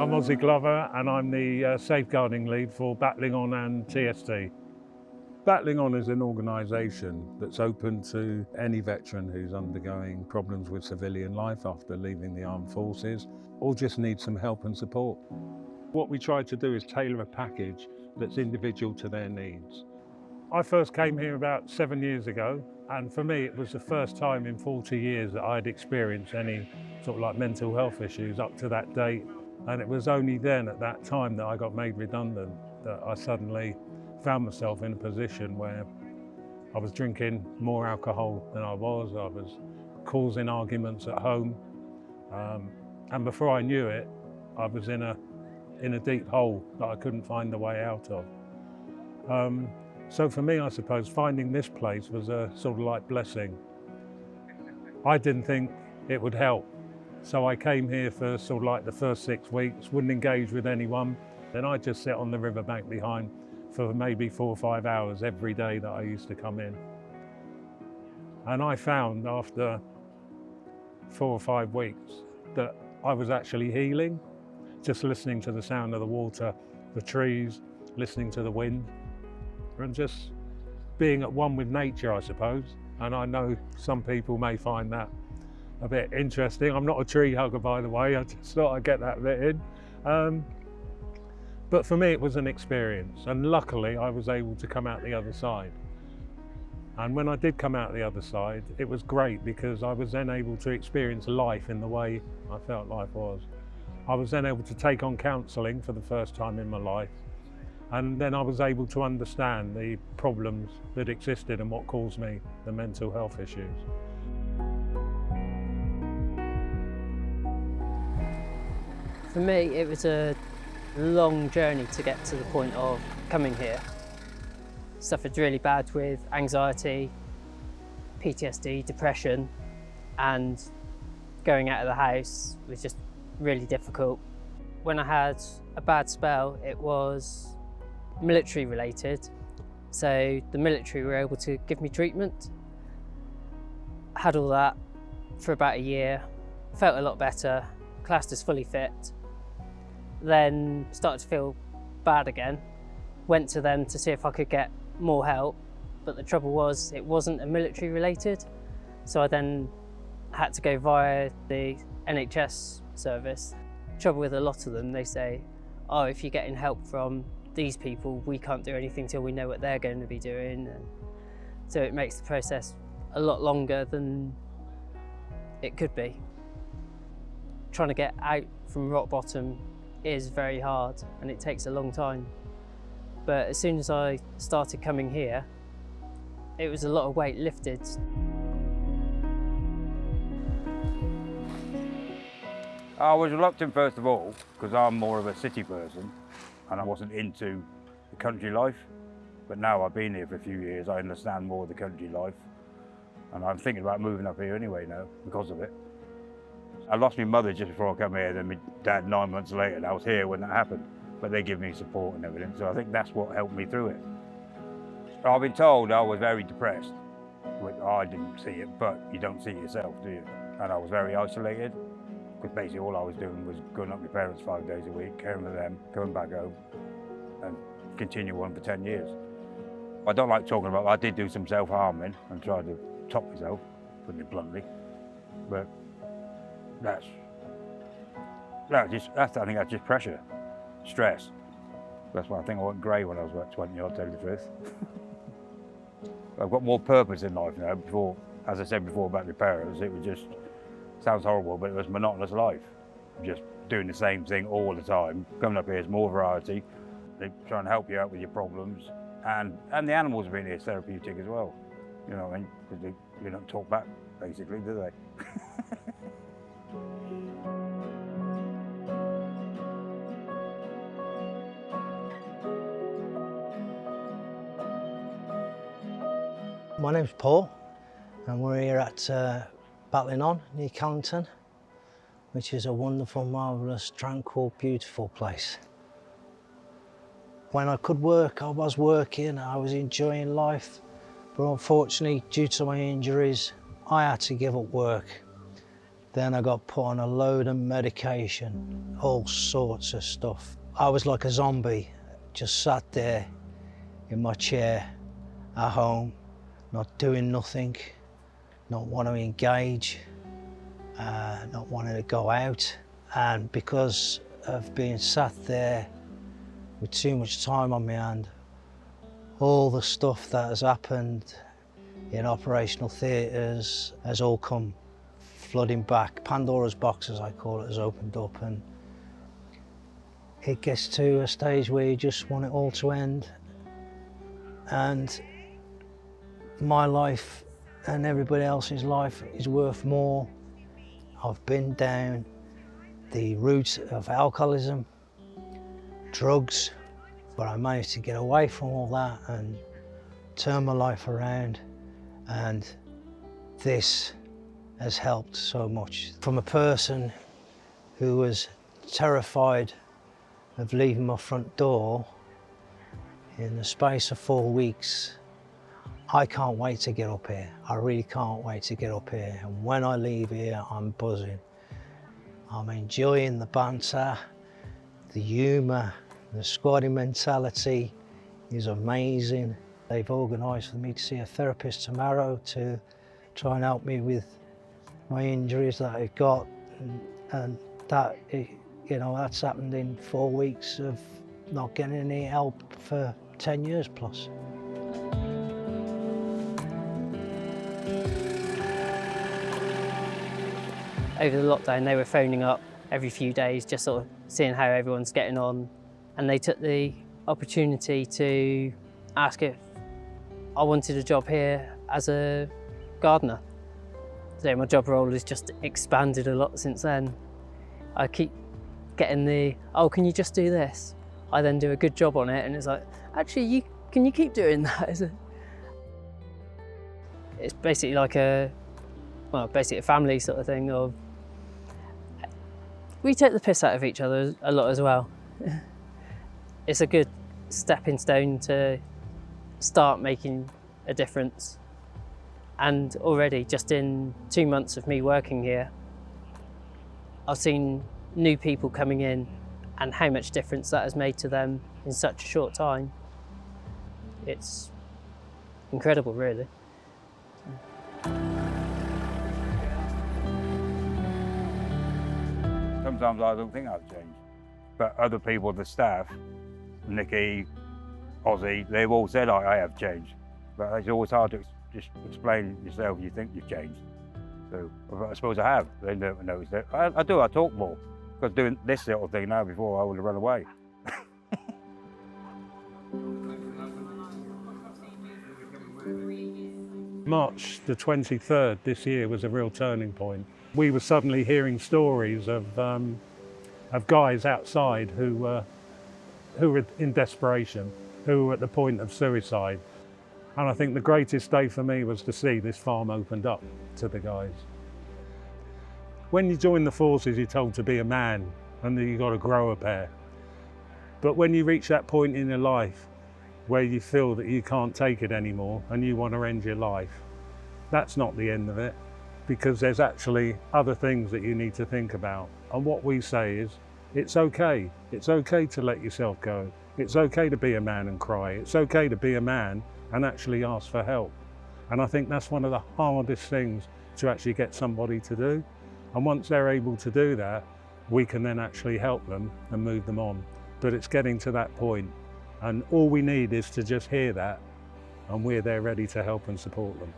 I'm Ozzy Glover and I'm the safeguarding lead for Battling On and TST. Battling On is an organisation that's open to any veteran who's undergoing problems with civilian life after leaving the armed forces or just needs some help and support. What we try to do is tailor a package that's individual to their needs. I first came here about 7 years ago, and for me it was the first time in 40 years that I'd experienced any sort of like mental health issues up to that date. And it was only then at that time that I got made redundant that I suddenly found myself in a position where I was drinking more alcohol than I was causing arguments at home. And before I knew it, I was in a deep hole that I couldn't find the way out of. So for me, I suppose, finding this place was a sort of like blessing. I didn't think it would help. So I came here for sort of like the first 6 weeks, wouldn't engage with anyone. Then I'd just sit on the riverbank behind for maybe 4 or 5 hours every day that I used to come in. And I found after 4 or 5 weeks that I was actually healing, just listening to the sound of the water, the trees, listening to the wind, and just being at one with nature, I suppose. And I know some people may find that a bit interesting. I'm not a tree hugger, by the way, I just thought I'd get that bit in. But for me, it was an experience, and luckily I was able to come out the other side. And when I did come out the other side, it was great because I was then able to experience life in the way I felt life was. I was then able to take on counselling for the first time in my life. And then I was able to understand the problems that existed and what caused me the mental health issues. For me, it was a long journey to get to the point of coming here. Suffered really bad with anxiety, PTSD, depression, and going out of the house was just really difficult. When I had a bad spell, it was military related. So the military were able to give me treatment. Had all that for about a year, felt a lot better, classed as fully fit. Then started to feel bad again. Went to them to see if I could get more help, but the trouble was it wasn't a military related. So I then had to go via the NHS service. Trouble with a lot of them, they say, oh, if you're getting help from these people, we can't do anything till we know what they're going to be doing. And so it makes the process a lot longer than it could be. Trying to get out from rock bottom is very hard and it takes a long time. But as soon as I started coming here, it was a lot of weight lifted. I was reluctant first of all, because I'm more of a city person and I wasn't into the country life. But now I've been here for a few years, I understand more of the country life. And I'm thinking about moving up here anyway now, because of it. I lost my mother just before I came here, then my dad 9 months later, and I was here when that happened. But they give me support and everything, so I think that's what helped me through it. I've been told I was very depressed. I didn't see it, but you don't see it yourself, do you? And I was very isolated, because basically all I was doing was going up with my parents 5 days a week, caring for them, coming back home, and continue on for 10 years. I don't like talking about it. I did do some self-harming and tried to top myself, putting it bluntly, but I think that's just pressure, stress. That's why I think I went grey when I was about 20, I'll tell you the truth. I've got more purpose in life now. Before, as I said before about my parents, it was just, sounds horrible, but it was monotonous life. Just doing the same thing all the time. Coming up here is more variety. They try and help you out with your problems. And the animals have been here therapeutic as well. You know what I mean? Because they don't talk back, basically, do they? My name's Paul and we're here at Battling On near Callington, which is a wonderful, marvellous, tranquil, beautiful place. When I could work, I was working, I was enjoying life, but unfortunately, due to my injuries, I had to give up work. Then I got put on a load of medication, all sorts of stuff. I was like a zombie, just sat there in my chair at home, not doing nothing, not wanting to engage, not wanting to go out. And because of being sat there with too much time on my hand, all the stuff that has happened in operational theatres has all come flooding back. Pandora's box, as I call it, has opened up, and it gets to a stage where you just want it all to end. And my life and everybody else's life is worth more. I've been down the route of alcoholism, drugs, but I managed to get away from all that and turn my life around, and this has helped so much. From a person who was terrified of leaving my front door, in the space of 4 weeks, I can't wait to get up here. I really can't wait to get up here. And when I leave here, I'm buzzing. I'm enjoying the banter, the humour, the squatting mentality is amazing. They've organised for me to see a therapist tomorrow to try and help me with my injuries that I've got, and that, you know, that's happened in 4 weeks of not getting any help for 10 years plus. Over the lockdown, they were phoning up every few days, just sort of seeing how everyone's getting on. And they took the opportunity to ask if I wanted a job here as a gardener. So my job role has just expanded a lot since then. I keep getting the, oh, can you just do this? I then do a good job on it, and it's like, actually, can you keep doing that? It's basically like basically a family sort of thing. Of we take the piss out of each other a lot as well. It's a good stepping stone to start making a difference. And already, just in 2 months of me working here, I've seen new people coming in and how much difference that has made to them in such a short time. It's incredible, really. Sometimes I don't think I've changed, but other people, the staff, Nikki, Ozzy, they've all said I have changed, but it's always hard to just explain yourself. You think you've changed, so I suppose I have. They never noticed it. I do. I talk more, because doing this sort of thing now, before I would have run away. March the 23rd this year was a real turning point. We were suddenly hearing stories of guys outside who were in desperation, who were at the point of suicide. And I think the greatest day for me was to see this farm opened up to the guys. When you join the forces, you're told to be a man and that you've got to grow a pair. But when you reach that point in your life where you feel that you can't take it anymore and you want to end your life, that's not the end of it, because there's actually other things that you need to think about. And what we say is, it's okay. It's okay to let yourself go. It's okay to be a man and cry. It's okay to be a man and actually ask for help. And I think that's one of the hardest things to actually get somebody to do. And once they're able to do that, we can then actually help them and move them on. But it's getting to that point, and all we need is to just hear that, and we're there ready to help and support them.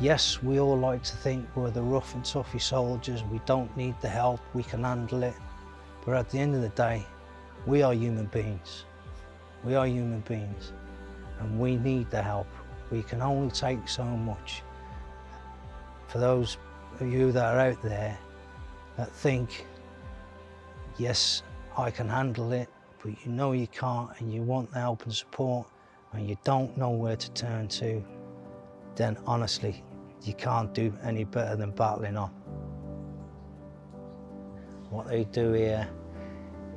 Yes, we all like to think we're the rough and toughy soldiers, we don't need the help, we can handle it. But at the end of the day, we are human beings. We are human beings, and we need the help. We can only take so much. For those of you that are out there that think, yes, I can handle it, but you know you can't, and you want the help and support, and you don't know where to turn to, then honestly, you can't do any better than Battling On. What they do here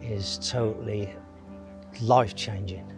is totally life-changing.